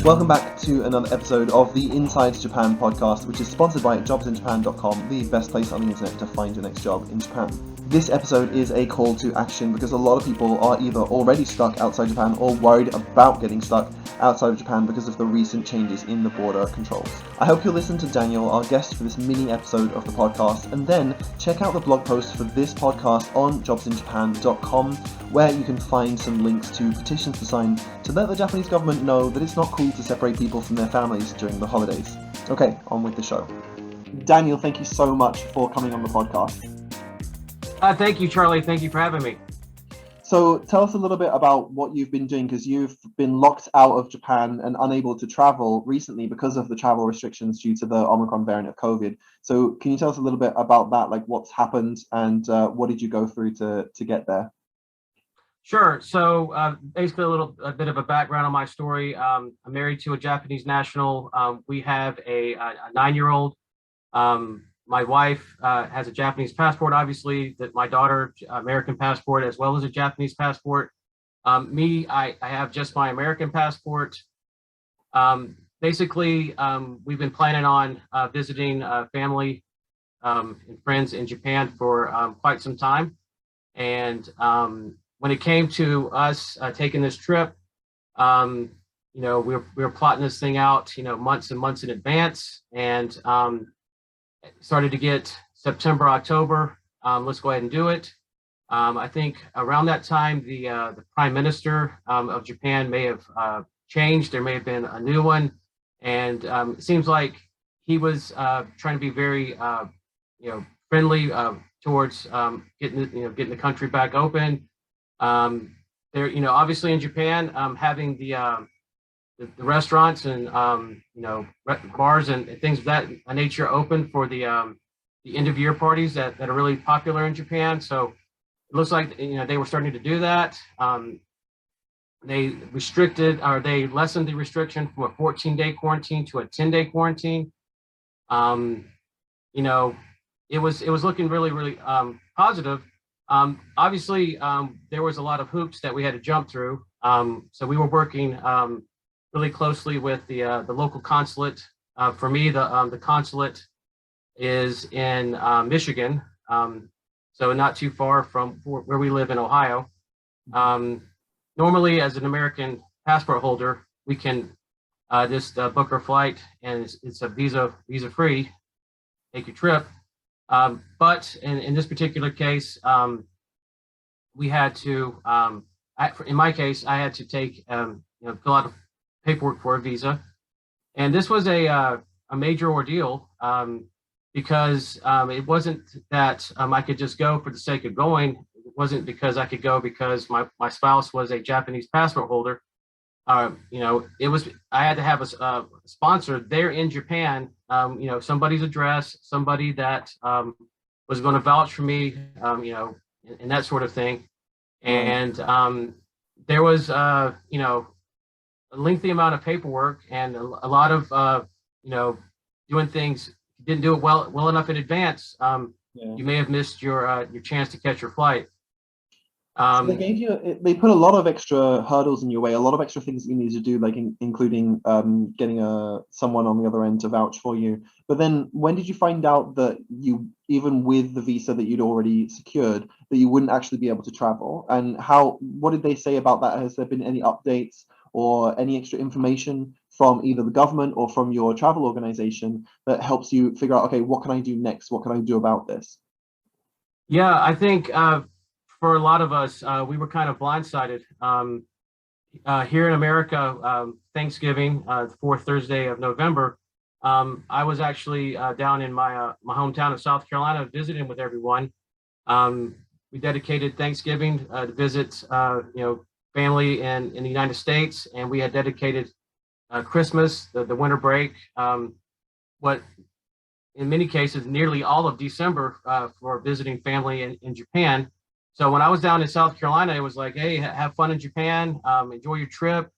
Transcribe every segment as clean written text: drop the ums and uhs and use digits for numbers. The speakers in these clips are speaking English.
Welcome back to another episode of the Inside Japan podcast, which is sponsored by JobsinJapan.com, the best place on the internet to find your next job in Japan. This episode is a call to action because a lot of people are either already stuck outside Japan or worried about getting stuck outside of Japan because of the recent changes in the border controls. I hope you'll listen to Daniel, our guest for this mini episode of the podcast, and then check out the blog post for this podcast on JobsinJapan.com, where you can find some links to petitions to sign to let the Japanese government know that it's not cool to separate people from their families during the holidays. Okay, on with the show. Daniel, thank you so much for coming on the podcast. Thank you, Charlie. Thank you for having me. So tell us a little bit about what you've been doing, because you've been locked out of Japan and unable to travel recently because of the travel restrictions due to the Omicron variant of COVID. So can you tell us a little bit about that, like what's happened and what did you go through to get there? Sure. So basically a bit of a background on my story. I'm married to a Japanese national. We have a 9-year-old. My wife has a Japanese passport, obviously, that my daughter, American passport, as well as a Japanese passport. I have just my American passport. Basically, we've been planning on visiting family and friends in Japan for quite some time. And when it came to us taking this trip, we were plotting this thing out, months and months in advance, and started to get September, October. Let's go ahead and do it. I think around that time, the Prime Minister of Japan may have changed. There may have been a new one, and it seems like he was trying to be very, friendly towards getting the country back open. Obviously in Japan, having the restaurants and bars and things of that nature open for the end of year parties that are really popular in Japan. So it looks like they were starting to do that. They lessened the restriction from a 14-day quarantine to a 10-day quarantine. It was looking really, really positive. Obviously, there was a lot of hoops that we had to jump through. So we were working really closely with the local consulate. For me, the consulate is in Michigan, so not too far from where we live in Ohio. Normally, as an American passport holder, we can just book our flight, and it's a visa free, take your trip. But in this particular case, we had to. In my case, I had to take fill out paperwork for a visa, and this was a major ordeal because it wasn't that I could just go for the sake of going. It wasn't because I could go because my spouse was a Japanese passport holder. It was I had to have a sponsor there in Japan. Somebody's address, somebody that was going to vouch for me, and that sort of thing. And there was a lengthy amount of paperwork and a lot of doing things. Didn't do it well enough in advance. You may have missed your chance to catch your flight. So they put a lot of extra hurdles in your way, a lot of extra things that you need to do, like including getting someone on the other end to vouch for you. But then when did you find out that you, even with the visa that you'd already secured, that you wouldn't actually be able to travel? And what did they say about that? Has there been any updates or any extra information from either the government or from your travel organization that helps you figure out, okay, what can I do next? What can I do about this? Yeah, I think for a lot of us, we were kind of blindsided. Here in America, Thanksgiving, the fourth Thursday of November, I was actually down in my hometown of South Carolina visiting with everyone. We dedicated Thanksgiving to visit, family in the United States, and we had dedicated Christmas, the winter break, what in many cases, nearly all of December for visiting family in Japan. So when I was down in South Carolina, it was like, hey, have fun in Japan, enjoy your trip.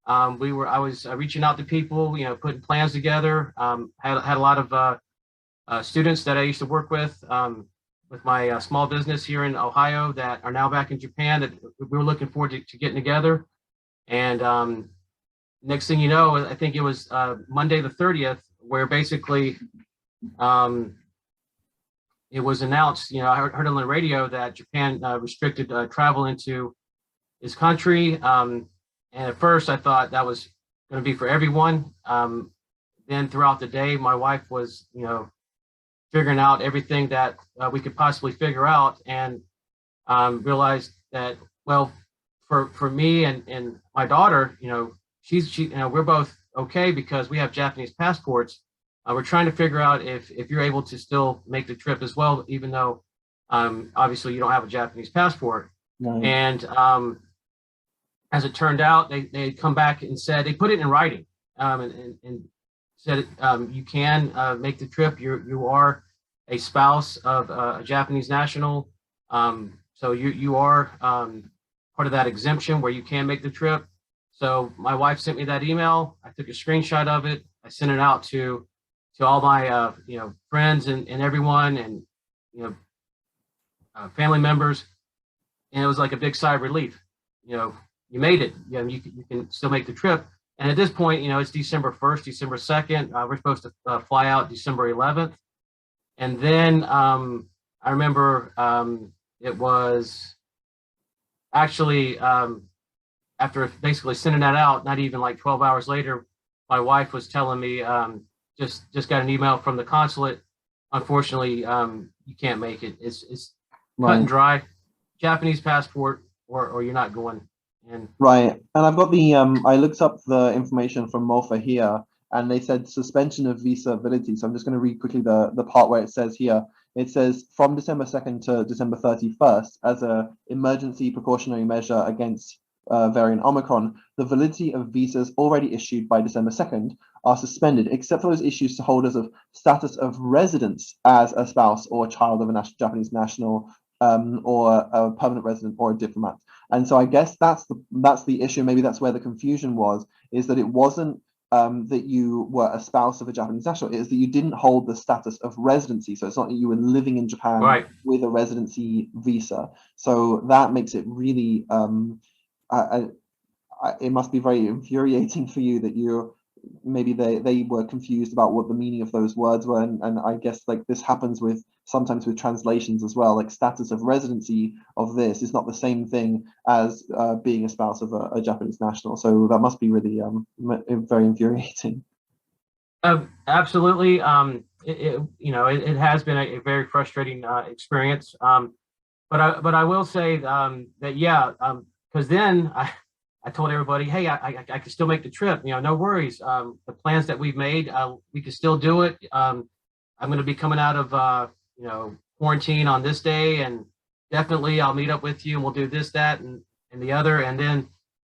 I was reaching out to people, putting plans together. Had a lot of students that I used to work with my small business here in Ohio that are now back in Japan that we were looking forward to getting together. And next thing you know, I think it was Monday the 30th, where basically it was announced. I heard on the radio that Japan restricted travel into his country. And at first, I thought that was going to be for everyone. Then throughout the day, my wife was, figuring out everything that we could possibly figure out, and realized that, well, for me and my daughter, we're both okay because we have Japanese passports. We're trying to figure out if you're able to still make the trip as well, even though obviously you don't have a Japanese passport. Right. And as it turned out, they come back and said they put it in writing, and said you can make the trip. You are a spouse of a Japanese national, so you are part of that exemption where you can make the trip. So my wife sent me that email. I took a screenshot of it. I sent it out to all my friends and everyone, and family members, and it was like a big sigh of relief. You made it. You can still make the trip. And at this point, it's December 1st, December 2nd. We're supposed to fly out December 11th. And then I remember it was actually after basically sending that out, not even like 12 hours later, my wife was telling me, just got an email from the consulate. Unfortunately, you can't make it. It's cut and dry. Japanese passport, or you're not going. Right, and I've got the I looked up the information from MOFA here, and they said suspension of visa validity. So I'm just going to read quickly the part where it says here. It says from December 2nd to December 31st as a emergency precautionary measure against variant Omicron, the validity of visas already issued by December 2nd are suspended, except for those issues to holders of status of residence as a spouse or a child of a Japanese national, or a permanent resident or a diplomat. And so I guess that's the issue. Maybe that's where the confusion was, is that it wasn't that you were a spouse of a Japanese national. It is that you didn't hold the status of residency. So it's not that you were living in Japan with a residency visa. So that makes it really, it must be very infuriating for you that maybe they were confused about what the meaning of those words were. And I guess like this happens sometimes with translations as well, like status of residency of this is not the same thing as being a spouse of a Japanese national. So that must be really very infuriating. Absolutely. It has been a very frustrating experience. But I will say that, yeah, because then I told everybody, hey, I can still make the trip. No worries. The plans that we've made, we can still do it. I'm going to be coming out of quarantine on this day, and definitely I'll meet up with you, and we'll do this, that, and the other. And then,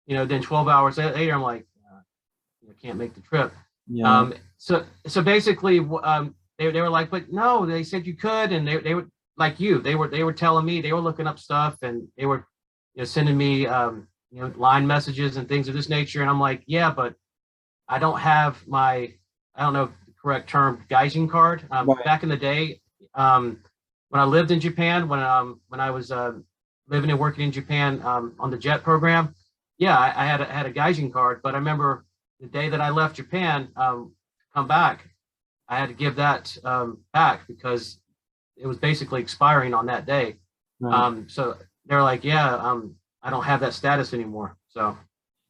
then 12 hours later, I'm like, I can't make the trip. Yeah. So basically, they were like, but no, they said you could, and they were like you. They were telling me, they were looking up stuff, and they were sending me line messages and things of this nature. And I'm like, yeah, but I don't have I don't know the correct term, gaijin card. Back in the day, when I lived in Japan, when I was living and working in Japan on the JET program, yeah, I had a gaijin card. But I remember the day that I left Japan, come back, I had to give that back because it was basically expiring on that day. Right. So they're like, yeah, I don't have that status anymore. So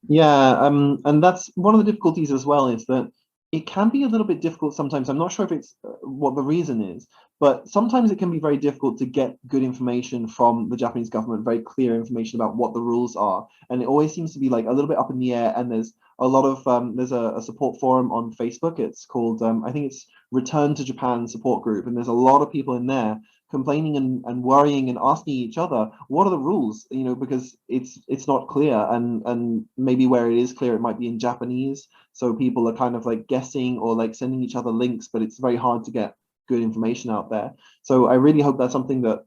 yeah, and that's one of the difficulties as well, is that it can be a little bit difficult sometimes. I'm not sure if it's what the reason is, but sometimes it can be very difficult to get good information from the Japanese government, very clear information about what the rules are. And it always seems to be like a little bit up in the air. And there's a lot of there's a support forum on Facebook. It's called I think it's Return to Japan Support Group, and there's a lot of people in there complaining and worrying and asking each other, what are the rules, because it's not clear, and maybe where it is clear, it might be in Japanese, so people are kind of like guessing or like sending each other links, but it's very hard to get good information out there. So I really hope that's something that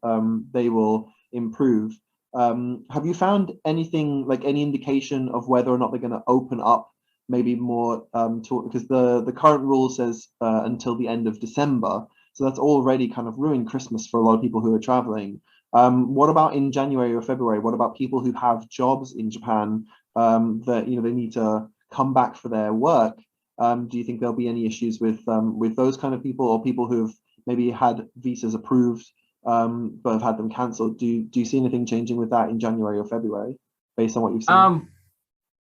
they will improve. Have you found anything, like any indication of whether or not they're going to open up maybe more because the current rule says until the end of December. So that's already kind of ruined Christmas for a lot of people who are traveling. What about in January or February? What about people who have jobs in Japan that they need to come back for their work, do you think there'll be any issues with those kind of people, or people who've maybe had visas approved but have had them cancelled? Do you see anything changing with that in January or February, based on what you've seen?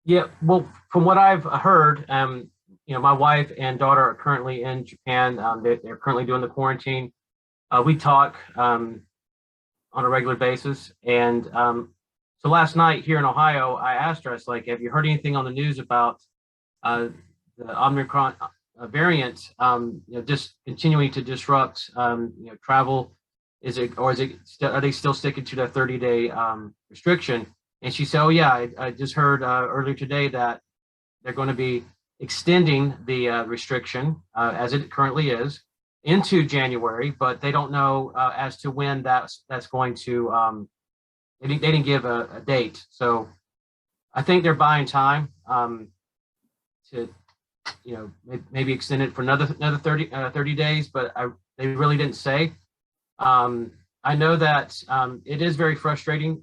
Yeah, well, from what I've heard, my wife and daughter are currently in Japan. They're currently doing the quarantine. We talk on a regular basis, and so last night here in Ohio, I asked her, I was like, "Have you heard anything on the news about the Omicron variant? Just continuing to disrupt, travel? Are they still sticking to the 30-day restriction?" And she said, "Oh yeah, I just heard earlier today that they're going to be extending the restriction as it currently is into January, but they don't know as to when that's going to." They didn't give a date, so I think they're buying time to maybe extend it for another 30 days, but they really didn't say. I know that it is very frustrating.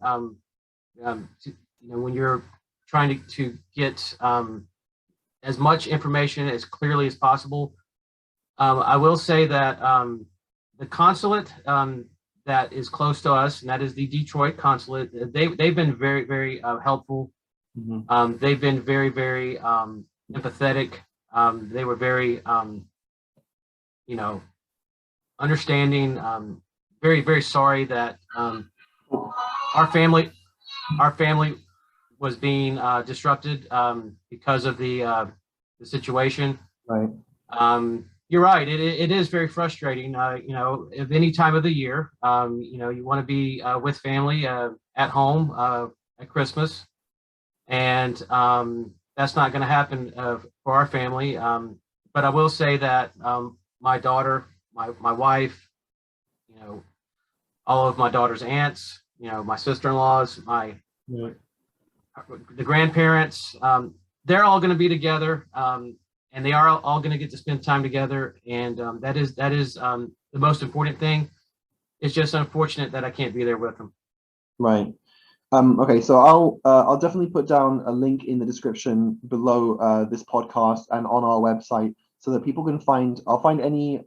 When you're trying to get as much information as clearly as possible. I will say that the consulate that is close to us, and that is the Detroit consulate, they've been very, very helpful. Mm-hmm. They've been very, very empathetic. They were very, understanding. Very, very sorry that our family was being disrupted because of the situation. Right. You're right. It is very frustrating. Of any time of the year, you want to be with family at home at Christmas, and that's not going to happen for our family. But I will say that my daughter, my wife, all of my daughter's aunts, my sister-in-laws, the grandparents, they're all going to be together, and they are all going to get to spend time together, and that is the most important thing. It's just unfortunate that I can't be there with them. Right. Okay, so I'll definitely put down a link in the description below this podcast and on our website, so that people can I'll find any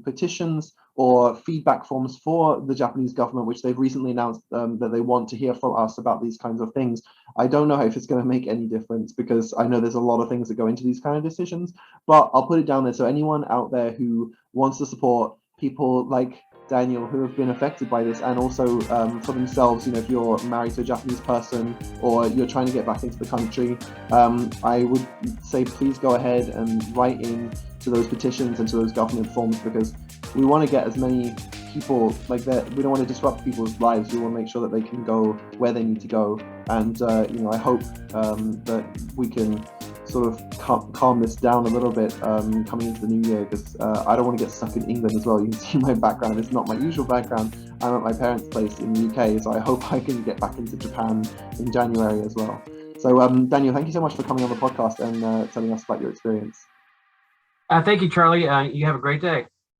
petitions or feedback forms for the Japanese government, which they've recently announced that they want to hear from us about these kinds of things. I don't know if it's going to make any difference, because I know there's a lot of things that go into these kind of decisions, but I'll put it down there. So anyone out there who wants to support people like Daniel who have been affected by this, and also for themselves, if you're married to a Japanese person or you're trying to get back into the country, I would say please go ahead and write in to those petitions and to those government forms, because we want to get as many people like that. We don't want to disrupt people's lives. We want to make sure that they can go where they need to go. And I hope that we can sort of calm this down a little bit coming into the new year, because I don't want to get stuck in England as well. You can see my background. It's not my usual background. I'm at my parents' place in the UK, so I hope I can get back into Japan in January as well. So Daniel, thank you so much for coming on the podcast and telling us about your experience. Thank you, Charlie. You have a great day.